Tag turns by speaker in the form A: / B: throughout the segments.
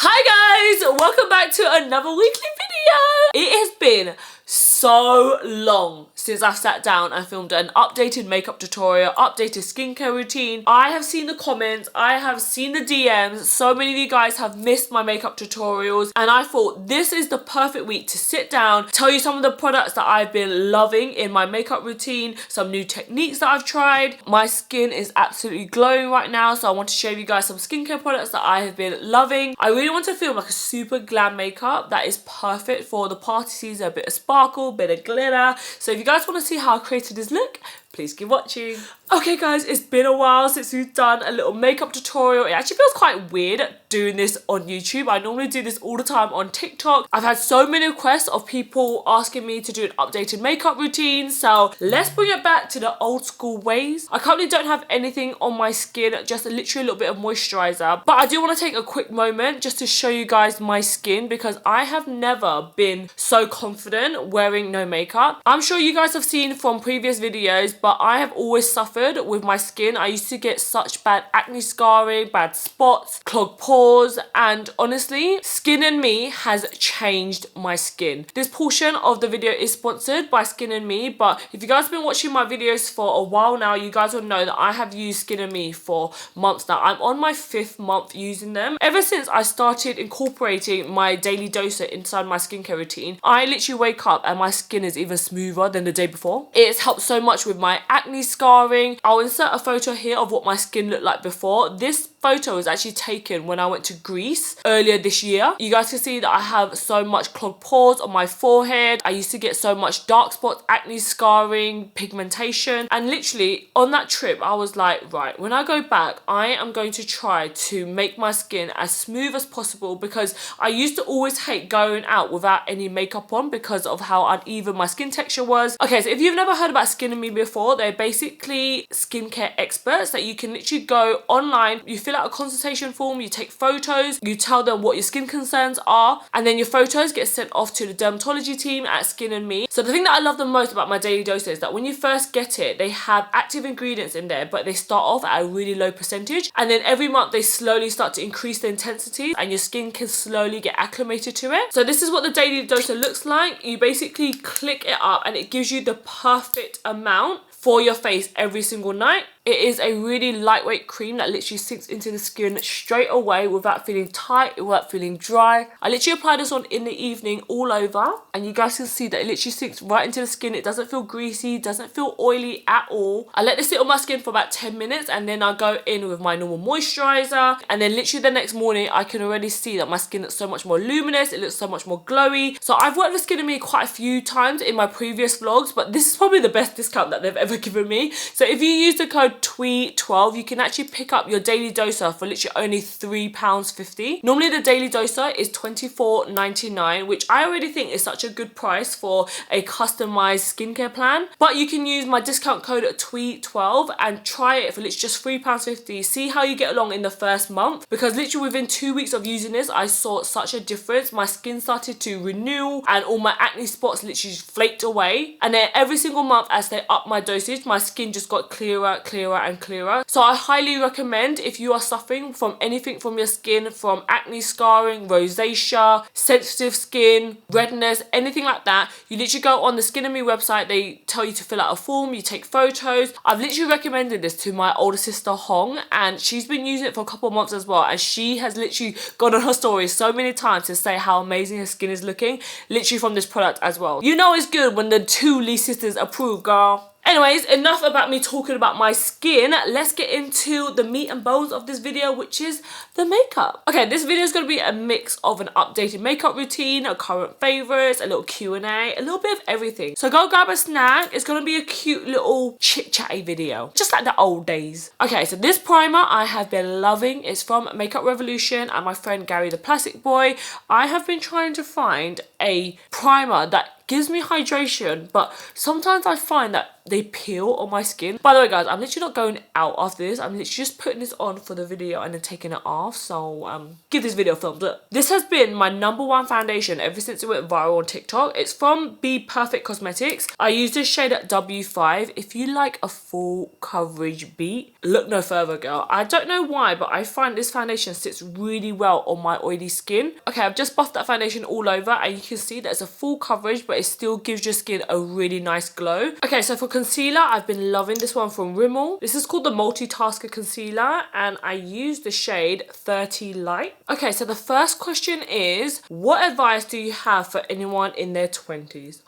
A: Hi guys, welcome back to another weekly video. It has been so long since I've sat down and filmed an updated makeup tutorial, updated skincare routine. I have seen the comments, I have seen the DMs, so many of you guys have missed my makeup tutorials, and I thought this is the perfect week to sit down, tell you some of the products that I've been loving in my makeup routine, some new techniques that I've tried. My skin is absolutely glowing right now, so I want to show you guys some skincare products that I have been loving. I really want to film like a super glam makeup that is perfect for the party season, a bit of sparkle, bit of glitter. So if you guys want to see how I created this look, please keep watching. Okay guys, it's been a while since we've done a little makeup tutorial. It actually feels quite weird doing this on YouTube. I normally do this all the time on TikTok. I've had so many requests of people asking me to do an updated makeup routine, so let's bring it back to the old school ways. I currently don't have anything on my skin, just literally a little bit of moisturizer, but I do want to take a quick moment just to show you guys my skin, because I have never been so confident wearing no makeup. I'm sure you guys have seen from previous videos, but I have always suffered with my skin. I used to get such bad acne scarring, bad spots, clogged pores, and honestly, Skin and Me has changed my skin. This portion of the video is sponsored by Skin and Me, but if you guys have been watching my videos for a while now, you guys will know that I have used Skin and Me for months now. I'm on my 5th month using them. Ever since I started incorporating my daily doser inside my skincare routine, I literally wake up and my skin is even smoother than the day before. It's helped so much with my acne scarring. I'll insert a photo here of what my skin looked like before. This photo was actually taken when I went to Greece earlier this year. You guys can see that I have so much clogged pores on my forehead. I used to get so much dark spots, acne scarring, pigmentation, and literally on that trip I was like, right, when I go back I am going to try to make my skin as smooth as possible, because I used to always hate going out without any makeup on because of how uneven my skin texture was. Okay, so if you've never heard about Skin and Me before, they're basically skincare experts that you can literally go online, you fill out a consultation form, you take photos, you tell them what your skin concerns are, and then your photos get sent off to the dermatology team at Skin and Me. So the thing that I love the most about my daily doser is that when you first get it, they have active ingredients in there, but they start off at a really low percentage, and then every month they slowly start to increase the intensity and your skin can slowly get acclimated to it. So this is what the daily doser looks like. You basically click it up and it gives you the perfect amount for your face every single night. It is a really lightweight cream that literally sinks into the skin straight away without feeling tight, without feeling dry. I literally apply this on in the evening all over, and you guys can see that it literally sinks right into the skin. It doesn't feel greasy, doesn't feel oily at all. I let this sit on my skin for about 10 minutes and then I go in with my normal moisturizer, and then literally the next morning I can already see that my skin looks so much more luminous, it looks so much more glowy. So I've worked with Skin and Me quite a few times in my previous vlogs, but this is probably the best discount that they've ever given me. So if you use the code THUY12, you can actually pick up your daily doser for literally only £3.50. Normally the daily doser is £24.99, which I already think is such a good price for a customized skincare plan. But you can use my discount code THUY12 and try it for literally just £3.50. See how you get along in the first month, because literally within 2 weeks of using this I saw such a difference. My skin started to renew and all my acne spots literally flaked away, and then every single month as they up my dosage, my skin just got clearer, clearer and clearer. So I highly recommend, if you are suffering from anything from your skin, from acne scarring, rosacea, sensitive skin, redness, anything like that, you literally go on the Skin and Me website, they tell you to fill out a form, you take photos. I've literally recommended this to my older sister Hong, and she's been using it for a couple of months as well, and she has literally gone on her stories so many times to say how amazing her skin is looking, literally from this product as well. You know it's good when the two Lee sisters approve, girl. Anyways, enough about me talking about my skin. Let's get into the meat and bones of this video, which is the makeup. Okay, this video is going to be a mix of an updated makeup routine, a current favourites, a little Q&A, a little bit of everything. So go grab a snack. It's going to be a cute little chit-chatty video, just like the old days. Okay, so this primer I have been loving. It's from Makeup Revolution and my friend Gary the Plastic Boy. I have been trying to find a primer that gives me hydration, but sometimes I find that they peel on my skin. By the way, guys, I'm literally not going out after this. I'm literally just putting this on for the video and then taking it off. So give this video a thumbs up. This has been my #1 foundation ever since it went viral on TikTok. It's from Be Perfect Cosmetics. I use this shade at W5. If you like a full coverage beat, look no further, girl. I don't know why, but I find this foundation sits really well on my oily skin. Okay, I've just buffed that foundation all over and you can see that it's a full coverage, but it still gives your skin a really nice glow. Okay, so for concealer, I've been loving this one from Rimmel. This is called the Multitasker Concealer and I use the shade 30 Light. Okay, so the first question is, what advice do you have for anyone in their 20s?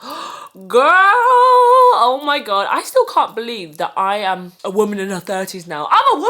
A: Girl, oh my god, I still can't believe that I am a woman in her 30s now. I'm a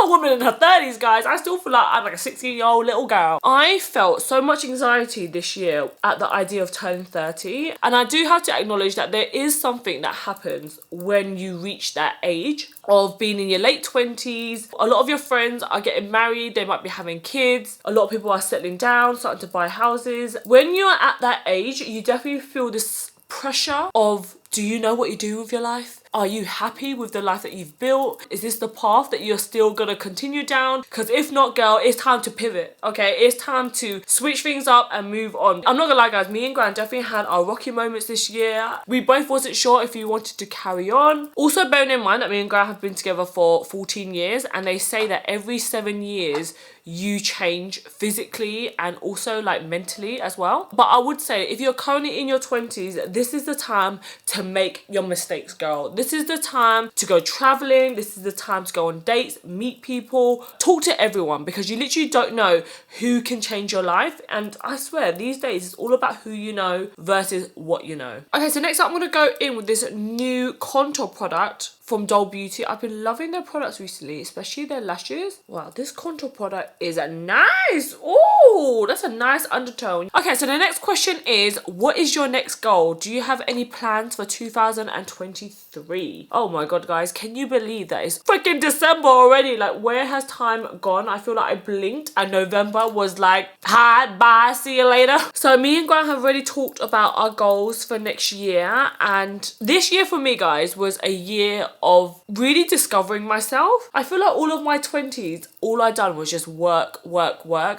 A: woman in her 30s, guys. I still feel like I'm like a 16-year-old little girl. I felt so much anxiety this year at the idea of turning 30, and I do have to acknowledge that there is something that happens when you reach that age of being in your late 20s. A lot of your friends are getting married, they might be having kids, a lot of people are settling down, starting to buy houses. When you're at that age, you definitely feel this pressure of, do you know what you're doing with your life? Are you happy with the life that you've built? Is this the path that you're still gonna continue down? Because if not, girl, it's time to pivot, okay? It's time to switch things up and move on. I'm not gonna lie, guys, me and Gran definitely had our rocky moments this year. We both wasn't sure if we wanted to carry on. Also, bearing in mind that me and Gran have been together for 14 years, and they say that every 7 years, you change physically and also like mentally as well. But I would say if you're currently in your 20s, this is the time to make your mistakes, girl. This is the time to go traveling. This is the time to go on dates, meet people, talk to everyone, because you literally don't know who can change your life. And I swear these days it's all about who you know versus what you know. Okay, so next up I'm gonna go in with this new contour product from Doll Beauty. I've been loving their products recently, especially their lashes. Wow, this contour product is nice. Oh, that's a nice undertone. Okay, so the next question is, what is your next goal? Do you have any plans for 2023? Oh my god, guys, can you believe that it's freaking December already? Like, where has time gone? I feel like I blinked and November was like, hi, bye, see you later. So me and Gran have already talked about our goals for next year, and this year for me, guys, was a year of really discovering myself. I feel like all of my 20s, all I done was just work.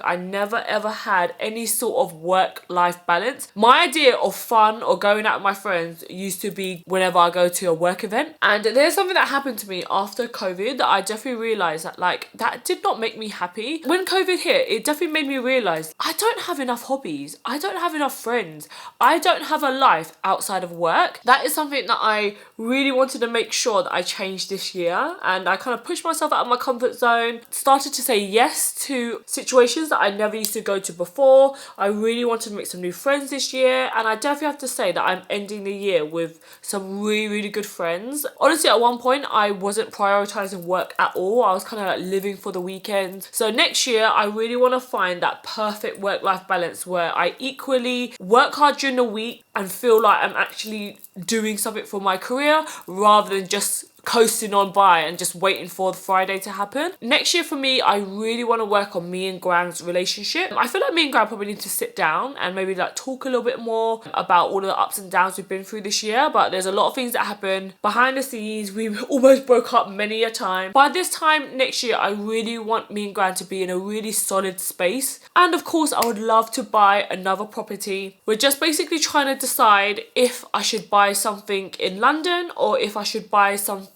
A: I never ever had any sort of work-life balance. My idea of fun or going out with my friends used to be whenever I go to a work event. And there's something that happened to me after COVID that I definitely realised that like that did not make me happy. When COVID hit, it definitely made me realise I don't have enough hobbies. I don't have enough friends. I don't have a life outside of work. That is something that I really wanted to make sure that I changed this year, and I kind of pushed myself out of my comfort zone, started to say yes to situations that I never used to go to before. I really wanted to make some new friends this year, and I definitely have to say that I'm ending the year with some really good friends. Honestly, at one point I wasn't prioritizing work at all. I was kind of like living for the weekend. So next year I really want to find that perfect work-life balance where I equally work hard during the week and feel like I'm actually doing something for my career rather than just coasting on by and just waiting for the Friday to happen. Next year for me, I really want to work on me and Gran's relationship. I feel like me and Gran probably need to sit down and maybe like talk a little bit more about all of the ups and downs we've been through this year, but there's a lot of things that happen behind the scenes. We almost broke up many a time. By this time next year, I really want me and Gran to be in a really solid space. And of course, I would love to buy another property. We're just basically trying to decide if I should buy something in London or if I should buy something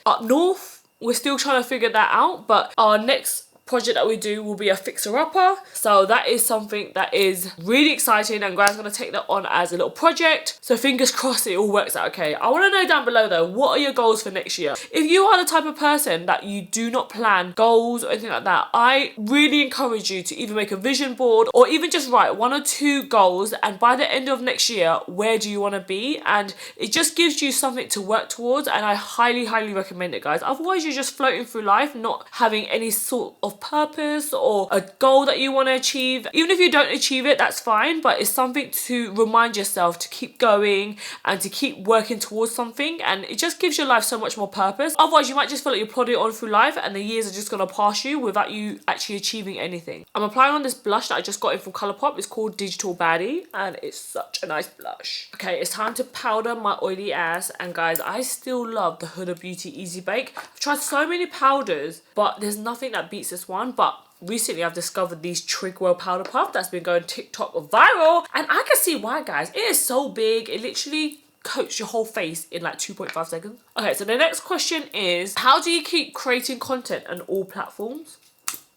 A: up north. We're still trying to figure that out, but our next project that we do will be a fixer-upper, so that is something that is really exciting, and Gran's gonna take that on as a little project, so fingers crossed it all works out okay. I want to know down below though, what are your goals for next year? If you are the type of person that you do not plan goals or anything like that, I really encourage you to either make a vision board or even just write 1 or 2 goals, and by the end of next year, where do you want to be? And it just gives you something to work towards, and I highly recommend it, guys. Otherwise you're just floating through life not having any sort of purpose or a goal that you want to achieve. Even if you don't achieve it, that's fine, but it's something to remind yourself to keep going and to keep working towards something, and it just gives your life so much more purpose. Otherwise, you might just feel like you're plodding on through life and the years are just going to pass you without you actually achieving anything. I'm applying on this blush that I just got in from Colourpop. It's called Digital Baddie and it's such a nice blush. Okay, it's time to powder my oily ass, and guys, I still love the Huda Beauty Easy Bake. I've tried so many powders, but there's nothing that beats this one. But recently I've discovered these Trigwell powder puff that's been going TikTok viral, and I can see why, guys. It is so big. It literally coats your whole face in like 2.5 seconds. Okay, so the next question is, how do you keep creating content on all platforms?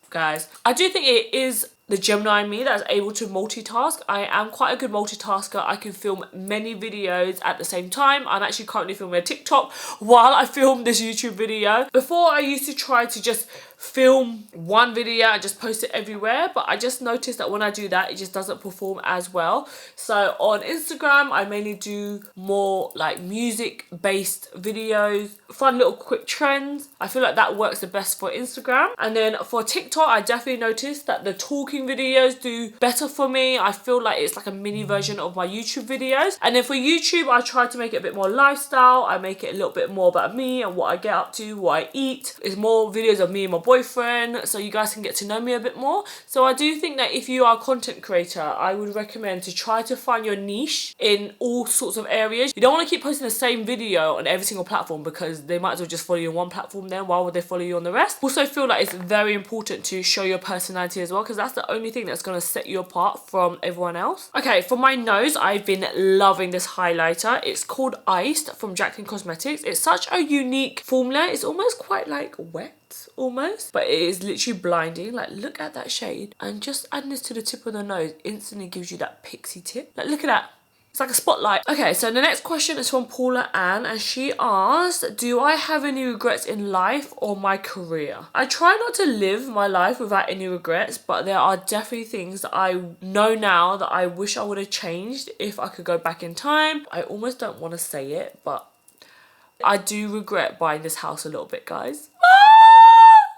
A: Guys, I do think it is the Gemini in me that's able to multitask. I am quite a good multitasker. I can film many videos at the same time. I'm actually currently filming a TikTok while I film this YouTube video. Before, I used to try to just film one video and just post it everywhere, but I just noticed that when I do that, it just doesn't perform as well. So on Instagram, I mainly do more like music based videos, fun little quick trends. I feel like that works the best for Instagram. And then for TikTok, I definitely noticed that the talking videos do better for me. I feel like it's like a mini version of my YouTube videos. And then for YouTube, I try to make it a bit more lifestyle. I make it a little bit more about me and what I get up to, what I eat. It's more videos of me and my boyfriend, so you guys can get to know me a bit more. So I do think that if you are a content creator, I would recommend to try to find your niche in all sorts of areas. You don't want to keep posting the same video on every single platform, because they might as well just follow you on one platform then. Why would they follow you on the rest? Also feel like it's very important to show your personality as well, because that's the only thing that's going to set you apart from everyone else. Okay, for my nose, I've been loving this highlighter. It's called Iced from Jaclyn Cosmetics. It's such a unique formula. It's almost quite like wet almost, but it is literally blinding. Like, look at that shade, and just adding this to the tip of the nose instantly gives you that pixie tip. Like, look at that. It's like a spotlight. Okay, so the next question is from Paula Ann, and she asked, do I have any regrets in life or my career? I try not to live my life without any regrets, but there are definitely things that I know now that I wish I would have changed if I could go back in time. I almost don't want to say it, but I do regret buying this house a little bit, guys.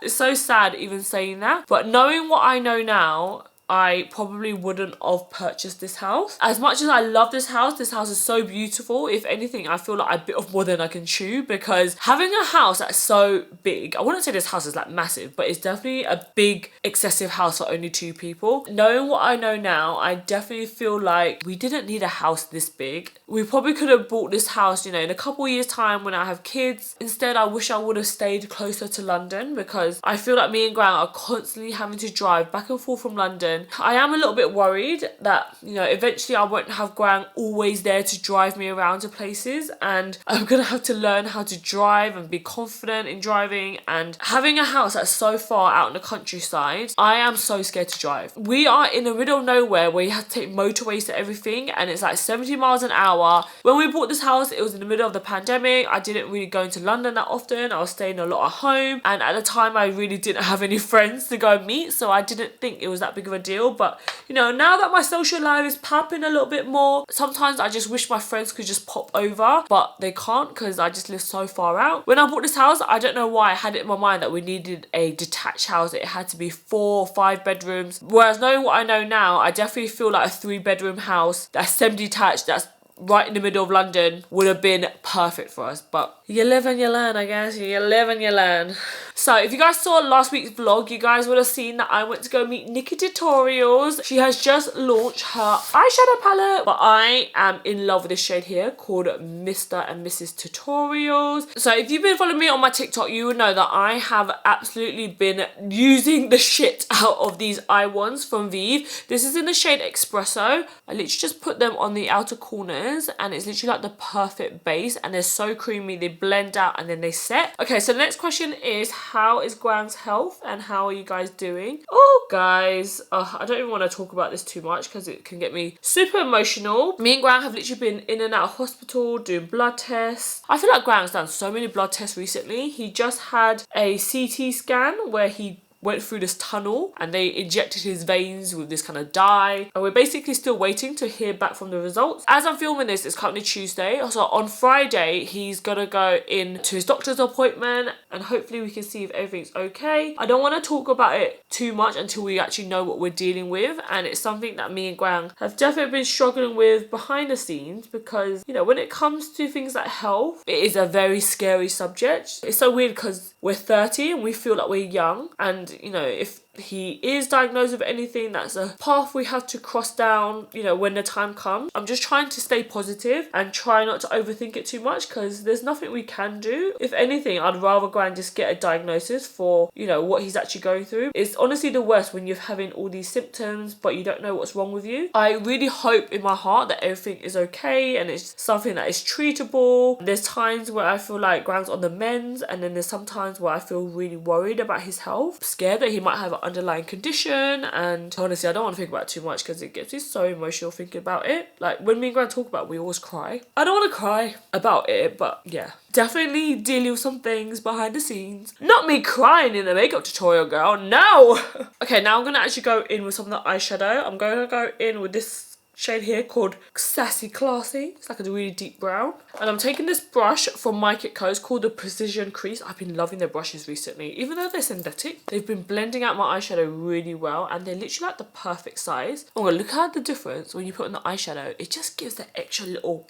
A: It's so sad even saying that, but knowing what I know now, I probably wouldn't have purchased this house. As much as I love this house is so beautiful. If anything, I feel like I bit off more than I can chew, because having a house that's so big, I wouldn't say this house is like massive, but it's definitely a big, excessive house for only 2 people. Knowing what I know now, I definitely feel like we didn't need a house this big. We probably could have bought this house, you know, in a couple years time when I have kids. Instead, I wish I would have stayed closer to London, because I feel like me and Grant are constantly having to drive back and forth from London. I am a little bit worried that, you know, eventually I won't have Grant always there to drive me around to places, and I'm gonna have to learn how to drive and be confident in driving. And having a house that's so far out in the countryside, I am so scared to drive. We are in the middle of nowhere where you have to take motorways to everything, and it's like 70 miles an hour. When we bought this house, it was in the middle of the pandemic. I didn't really go into London that often. I was staying a lot at home, and at the time I really didn't have any friends to go meet, so I didn't think it was that big of a deal. But you know, now that my social life is popping a little bit more, sometimes I just wish my friends could just pop over, but they can't because I just live so far out. When I bought this house, I don't know why I had it in my mind that we needed a detached house. It had to be 4 or 5 bedrooms, whereas knowing what I know now, I definitely feel like a 3-bedroom house that's semi-detached, that's right in the middle of London would have been perfect for us. But you live and you learn, I guess. You live and you learn. So if you guys saw last week's vlog, you guys would have seen that I went to go meet Nikki Tutorials. She has just launched her eyeshadow palette, but I am in love with this shade here called Mr. and Mrs. Tutorials. So if you've been following me on my TikTok, you would know that I have absolutely been using the shit out of these eye wands from Vive. This is in the shade Espresso. I literally just put them on the outer corners, and it's literally like the perfect base, and they're so creamy. They blend out and then they set. Okay, so the next question is, how is Gwen's health and how are you guys doing? Oh guys, I don't even want to talk about this too much because it can get me super emotional. Me and Gwen have literally been in and out of hospital doing blood tests. I feel like Gwen's done so many blood tests recently. He just had a CT scan where he went through this tunnel and they injected his veins with this kind of dye, and we're basically still waiting to hear back from the results. As I'm filming this, it's currently Tuesday, so on Friday he's gonna go in to his doctor's appointment and hopefully we can see if everything's okay. I don't want to talk about it too much until we actually know what we're dealing with, and it's something that me and Gran have definitely been struggling with behind the scenes because, you know, when it comes to things like health, it is a very scary subject. It's so weird because we're 30 and we feel like we're young, and you know, if he is diagnosed with anything, that's a path we have to cross down, you know, when the time comes. I'm just trying to stay positive and try not to overthink it too much because there's nothing we can do. If anything, I'd rather go and just get a diagnosis for, you know, what he's actually going through. It's honestly the worst when you're having all these symptoms but you don't know what's wrong with you. I really hope in my heart that everything is okay and it's something that is treatable. There's times where I feel like Gran's on the mends, and then there's sometimes where I feel really worried about his health, scared that he might have an underlying condition, and honestly I don't want to think about it too much because it gets me so emotional thinking about it. Like when me and Gran talk about it, we always cry. I don't want to cry about it, but yeah, definitely dealing with some things behind the scenes. Not me crying in a makeup tutorial, girl, no. Okay, now I'm gonna actually go in with some of the eyeshadow. I'm gonna go in with this shade here called Sassy Classy. It's like a really deep brown. And I'm taking this brush from My Kit Co. It's called the Precision Crease. I've been loving their brushes recently. Even though they're synthetic, they've been blending out my eyeshadow really well, and they're literally like the perfect size. Oh, look at the difference when you put on the eyeshadow. It just gives that extra little...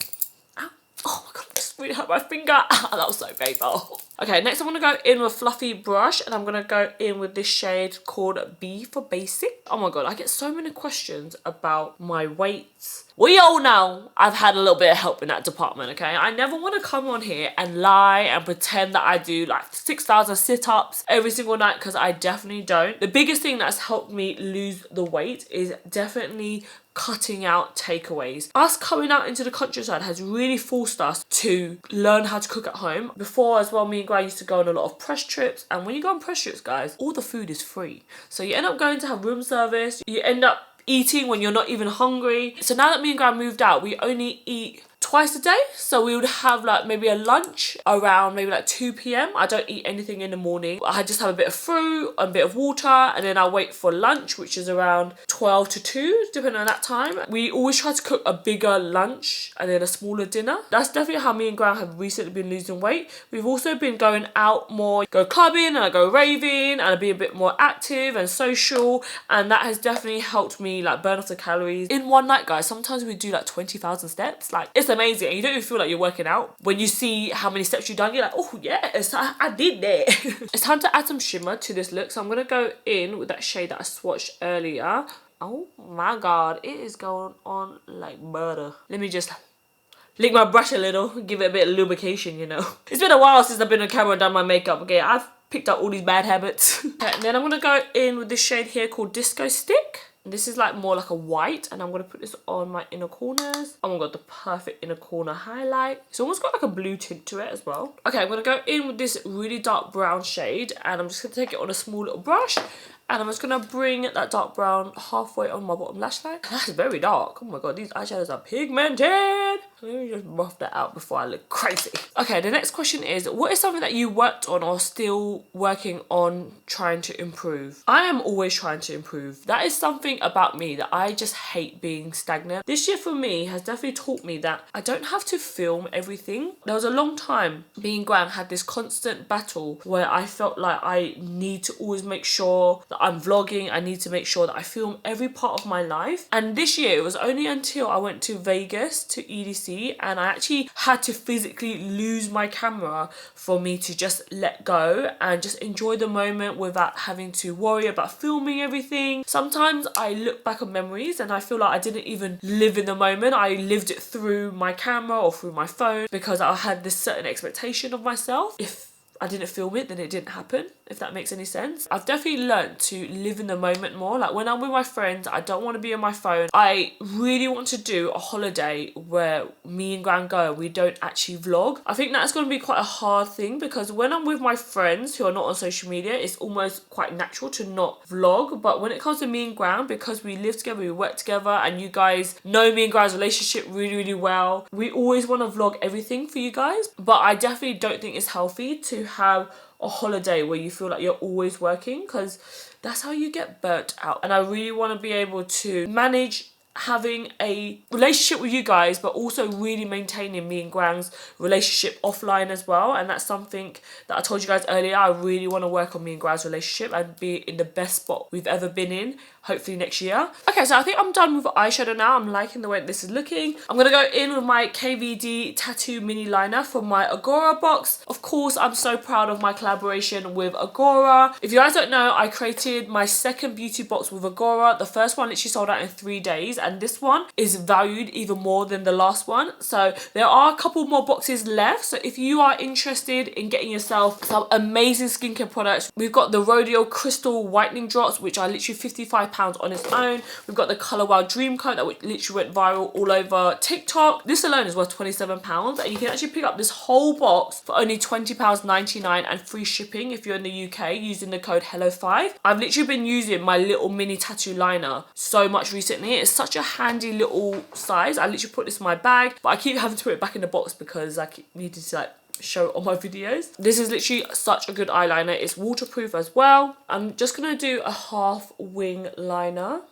A: Ow. Oh my god, I just really hurt my finger. That was so painful. Okay, next I'm going to go in with a fluffy brush, and I'm going to go in with this shade called B for Basic. Oh my god, I get so many questions about my weights. We all know I've had a little bit of help in that department, okay? I never want to come on here and lie and pretend that I do like 6,000 sit-ups every single night, because I definitely don't. The biggest thing that's helped me lose the weight is definitely cutting out takeaways. Us coming out into the countryside has really forced us to learn how to cook at home. Before as well, me and Gran used to go on a lot of press trips, and when you go on press trips, guys, all the food is free. So you end up going to have room service, you end up eating when you're not even hungry. So now that me and Gran moved out, we only eat twice a day. So we would have like maybe a lunch around maybe like 2 p.m. I don't eat anything in the morning. I just have a bit of fruit, a bit of water, and then I wait for lunch, which is around 12 to 2, depending on that time. We always try to cook a bigger lunch and then a smaller dinner. That's definitely how me and Gran have recently been losing weight. We've also been going out more, go clubbing and I go raving, and I be a bit more active and social, and that has definitely helped me like burn off the calories in one night, guys. Sometimes we do like 20,000 steps. Like, it's amazing, and you don't even feel like you're working out. When you see how many steps you've done, you're like, oh yes, I did that. It's time to add some shimmer to this look, so I'm gonna go in with that shade that I swatched earlier. Oh my god, it is going on like butter. Let me just lick my brush a little, give it a bit of lubrication, you know. It's been a while since I've been on camera and done my makeup, okay? I've picked up all these bad habits. Okay, and then I'm gonna go in with this shade here called Disco Stick. This is like more like a white, and I'm going to put this on my inner corners. Oh my god, the perfect inner corner highlight. It's almost got like a blue tint to it as well. Okay, I'm going to go in with this really dark brown shade, and I'm just going to take it on a small little brush, and I'm just going to bring that dark brown halfway on my bottom lash line. That's very dark. Oh my god, these eyeshadows are pigmented. Let me just buff that out before I look crazy. Okay, the next question is, what is something that you worked on or still working on trying to improve? I am always trying to improve. That is something about me that I just hate being stagnant. This year for me has definitely taught me that I don't have to film everything. There was a long time me and Gran had this constant battle where I felt like I need to always make sure that I'm vlogging. I need to make sure that I film every part of my life. And this year, it was only until I went to Vegas to EDC and I actually had to physically lose my camera for me to just let go and just enjoy the moment without having to worry about filming everything. Sometimes I look back on memories and I feel like I didn't even live in the moment. I lived it through my camera or through my phone because I had this certain expectation of myself. If I didn't film it, then it didn't happen, if that makes any sense. I've definitely learned to live in the moment more. Like when I'm with my friends, I don't want to be on my phone. I really want to do a holiday where me and Gran go, we don't actually vlog. I think that's going to be quite a hard thing because when I'm with my friends who are not on social media, it's almost quite natural to not vlog. But when it comes to me and Gran, because we live together, we work together, and you guys know me and Gran's relationship really, really well, we always want to vlog everything for you guys. But I definitely don't think it's healthy to have a holiday where you feel like you're always working, because that's how you get burnt out. And I really want to be able to manage having a relationship with you guys, but also really maintaining me and Grang's relationship offline as well. And that's something that I told you guys earlier. I really want to work on me and Grang's relationship and be in the best spot we've ever been in, hopefully next year. Okay, so I think I'm done with eyeshadow now. I'm liking the way this is looking. I'm gonna go in with my KVD tattoo mini liner from my Agora box. Of course, I'm so proud of my collaboration with Agora. If you guys don't know, I created my second beauty box with Agora. The first one literally sold out in 3 days, and this one is valued even more than the last one. So there are a couple more boxes left. So if you are interested in getting yourself some amazing skincare products, we've got the Rodeo Crystal Whitening Drops, which are literally £55 on its own. We've got the Colour Wow Dream Coat that literally went viral all over TikTok. This alone is worth £27, and you can actually pick up this whole box for only £20.99 and free shipping if you're in the UK using the code HELLO5. I've literally been using my little mini tattoo liner so much recently. It's such a handy little size. I literally put this in my bag, but I keep having to put it back in the box because I keep needing to like show it on my videos. This is literally such a good eyeliner. It's waterproof as well. I'm just gonna do a half wing liner.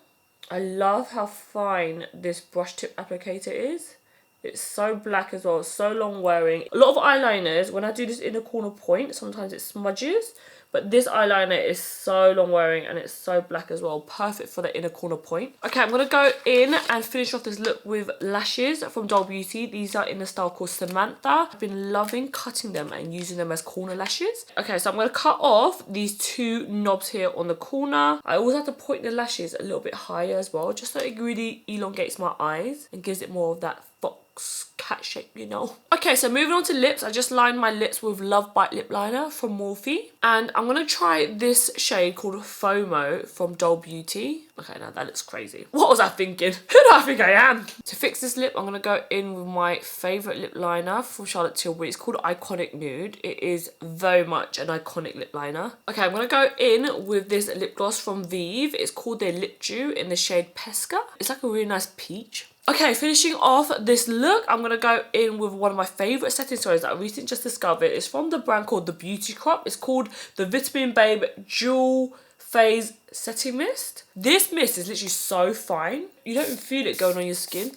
A: I love how fine this brush tip applicator is. It's so black as well, so long wearing. A lot of eyeliners, when I do this inner corner point, sometimes it smudges. But this eyeliner is so long wearing and it's so black as well. Perfect for the inner corner point. Okay, I'm going to go in and finish off this look with lashes from Doll Beauty. These are in the style called Samantha. I've been loving cutting them and using them as corner lashes. Okay, so I'm going to cut off these 2 knobs here on the corner. I always have to point the lashes a little bit higher as well, just so it really elongates my eyes and gives it more of that fox cat shape, you know. Okay, so moving on to lips. I just lined my lips with Love Bite lip liner from Morphe, and I'm gonna try this shade called FOMO from Doll Beauty. Okay, now that looks crazy. What was I thinking? Who do I think I am? To fix this lip, I'm gonna go in with my favorite lip liner from Charlotte Tilbury. It's called Iconic Nude. It is very much an iconic lip liner. Okay, I'm gonna go in with this lip gloss from Vive. It's called their Lip Dew in the shade Pesca. It's like a really nice peach. Okay, finishing off this look, I'm going to go in with one of my favourite setting sprays that I recently just discovered. It's from the brand called The Beauty Crop. It's called the Vitamin Babe Dual Phase Setting Mist. This mist is literally so fine. You don't even feel it going on your skin.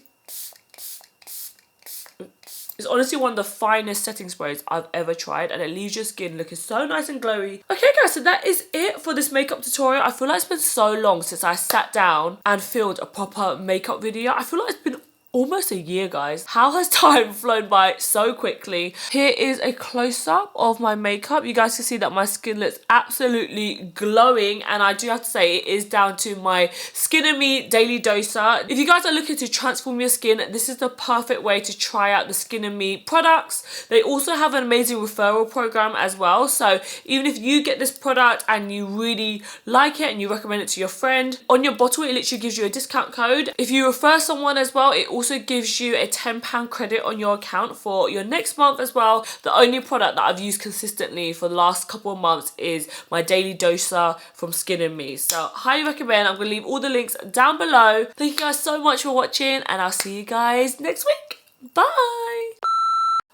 A: It's honestly one of the finest setting sprays I've ever tried, and it leaves your skin looking so nice and glowy. Okay guys, so that is it for this makeup tutorial. I feel like it's been so long since I sat down and filmed a proper makeup video. I feel like it's been almost a year, guys. How has time flown by so quickly? Here is a close-up of my makeup. You guys can see that my skin looks absolutely glowing, and I do have to say it is down to my Skin and Me Daily Doser. If you guys are looking to transform your skin, this is the perfect way to try out the Skin and Me products. They also have an amazing referral program as well, so even if you get this product and you really like it and you recommend it to your friend, on your bottle it literally gives you a discount code. If you refer someone as well, it also gives you a £10 credit on your account for your next month as well. The only product that I've used consistently for the last couple of months is my Daily Doser from Skin and Me. So highly recommend. I'm going to leave all the links down below. Thank you guys so much for watching, and I'll see you guys next week. Bye.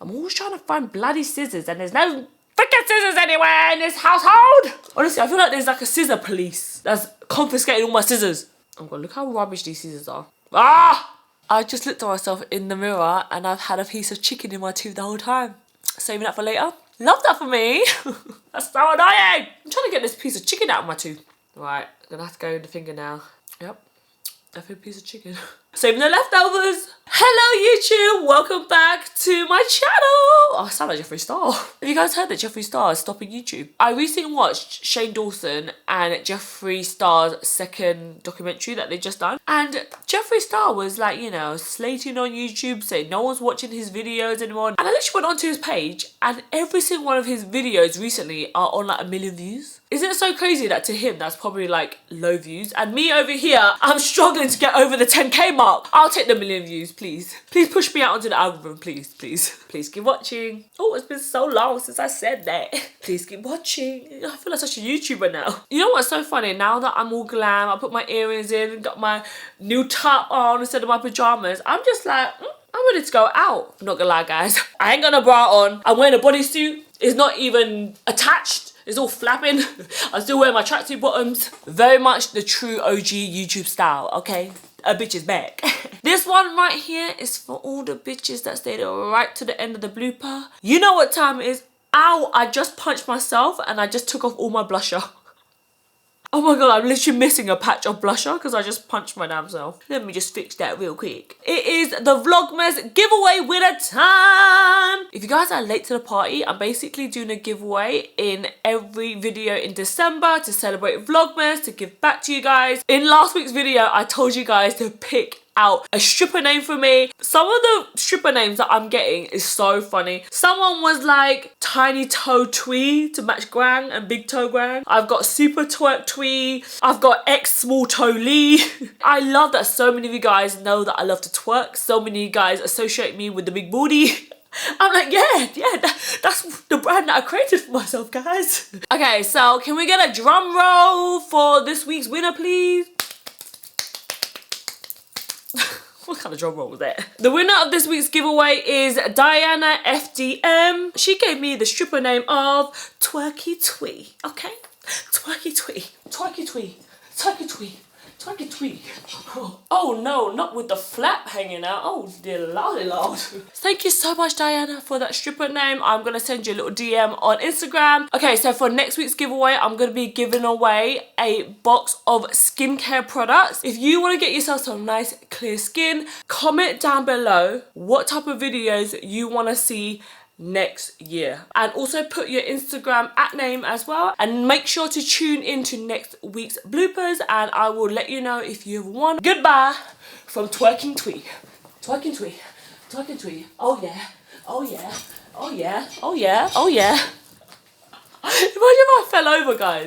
A: I'm always trying to find bloody scissors and there's no freaking scissors anywhere in this household. Honestly, I feel like there's like a scissor police that's confiscating all my scissors. Oh god, look how rubbish these scissors are. Ah! I just looked at myself in the mirror and I've had a piece of chicken in my tooth the whole time. Saving that for later. Love that for me. That's so annoying. I'm trying to get this piece of chicken out of my tooth. Right, gonna have to go in the finger now. Yep, I feel a piece of chicken. Saving the leftovers. Hello YouTube, welcome back to my channel. Oh, I sound like Jeffree Star. Have you guys heard that Jeffree Star is stopping YouTube? I recently watched Shane Dawson and Jeffree Star's second documentary that they just done. And Jeffree Star was like, you know, slating on YouTube, saying no one's watching his videos anymore. And I literally went onto his page and every single one of his videos recently are on like 1 million views. Isn't it so crazy that to him that's probably like low views? And me over here, I'm struggling to get over the 10k mark. I'll take the 1 million views, please. Please push me out onto the algorithm, please, please. Please keep watching. Oh, it's been so long since I said that. Please keep watching. I feel like such a YouTuber now. You know what's so funny? Now that I'm all glam, I put my earrings in and got my new top on instead of my pajamas, I'm just like, I'm ready to go out. I'm not gonna lie, guys. I ain't got no bra on. I'm wearing a bodysuit. It's not even attached. It's all flapping. I still wear my tracksuit bottoms. Very much the true OG YouTube style, okay? A bitch is back. This one right here is for all the bitches that stayed right to the end of the blooper. You know what time it is. Ow, I just punched myself and I just took off all my blusher. Oh my god, I'm literally missing a patch of blusher because I just punched my damn self. Let me just fix that real quick. It is the Vlogmas giveaway winner time. If you guys are late to the party, I'm basically doing a giveaway in every video in December to celebrate Vlogmas, to give back to you guys. In last week's video, I told you guys to pick out a stripper name for me. Some of the stripper names that I'm getting is so funny. Someone was like Tiny Toe Thuy to match Grang and Big Toe Grang. I've got Super Twerk Thuy. I've got xThuyLe. I love that so many of you guys know that I love to twerk. So many of you guys associate me with the big booty. I'm like, yeah, that's the brand that I created for myself, guys. Okay, so can we get a drum roll for this week's winner, please? What kind of drum roll was that? The winner of this week's giveaway is Diana FDM. She gave me the stripper name of Twerky Thuy. Okay? Twerky Thuy. Twerky Thuy. Twerky Thuy. Twerky Thuy. Oh no, not with the flap hanging out. Oh dear lordy lord. Thank you so much, Diana, for that stripper name. I'm gonna send you a little DM on Instagram. Okay, so for next week's giveaway, I'm gonna be giving away a box of skincare products. If you wanna get yourself some nice clear skin, comment down below what type of videos you wanna see next year, and also put your Instagram @name as well, and make sure to tune into next week's bloopers and I will let you know if you have won. Goodbye from Twerking Thuy. Twerking Thuy. Twerking Thuy. Oh yeah. Oh yeah. Oh yeah. Oh yeah. Oh yeah. Imagine if I fell over, guys.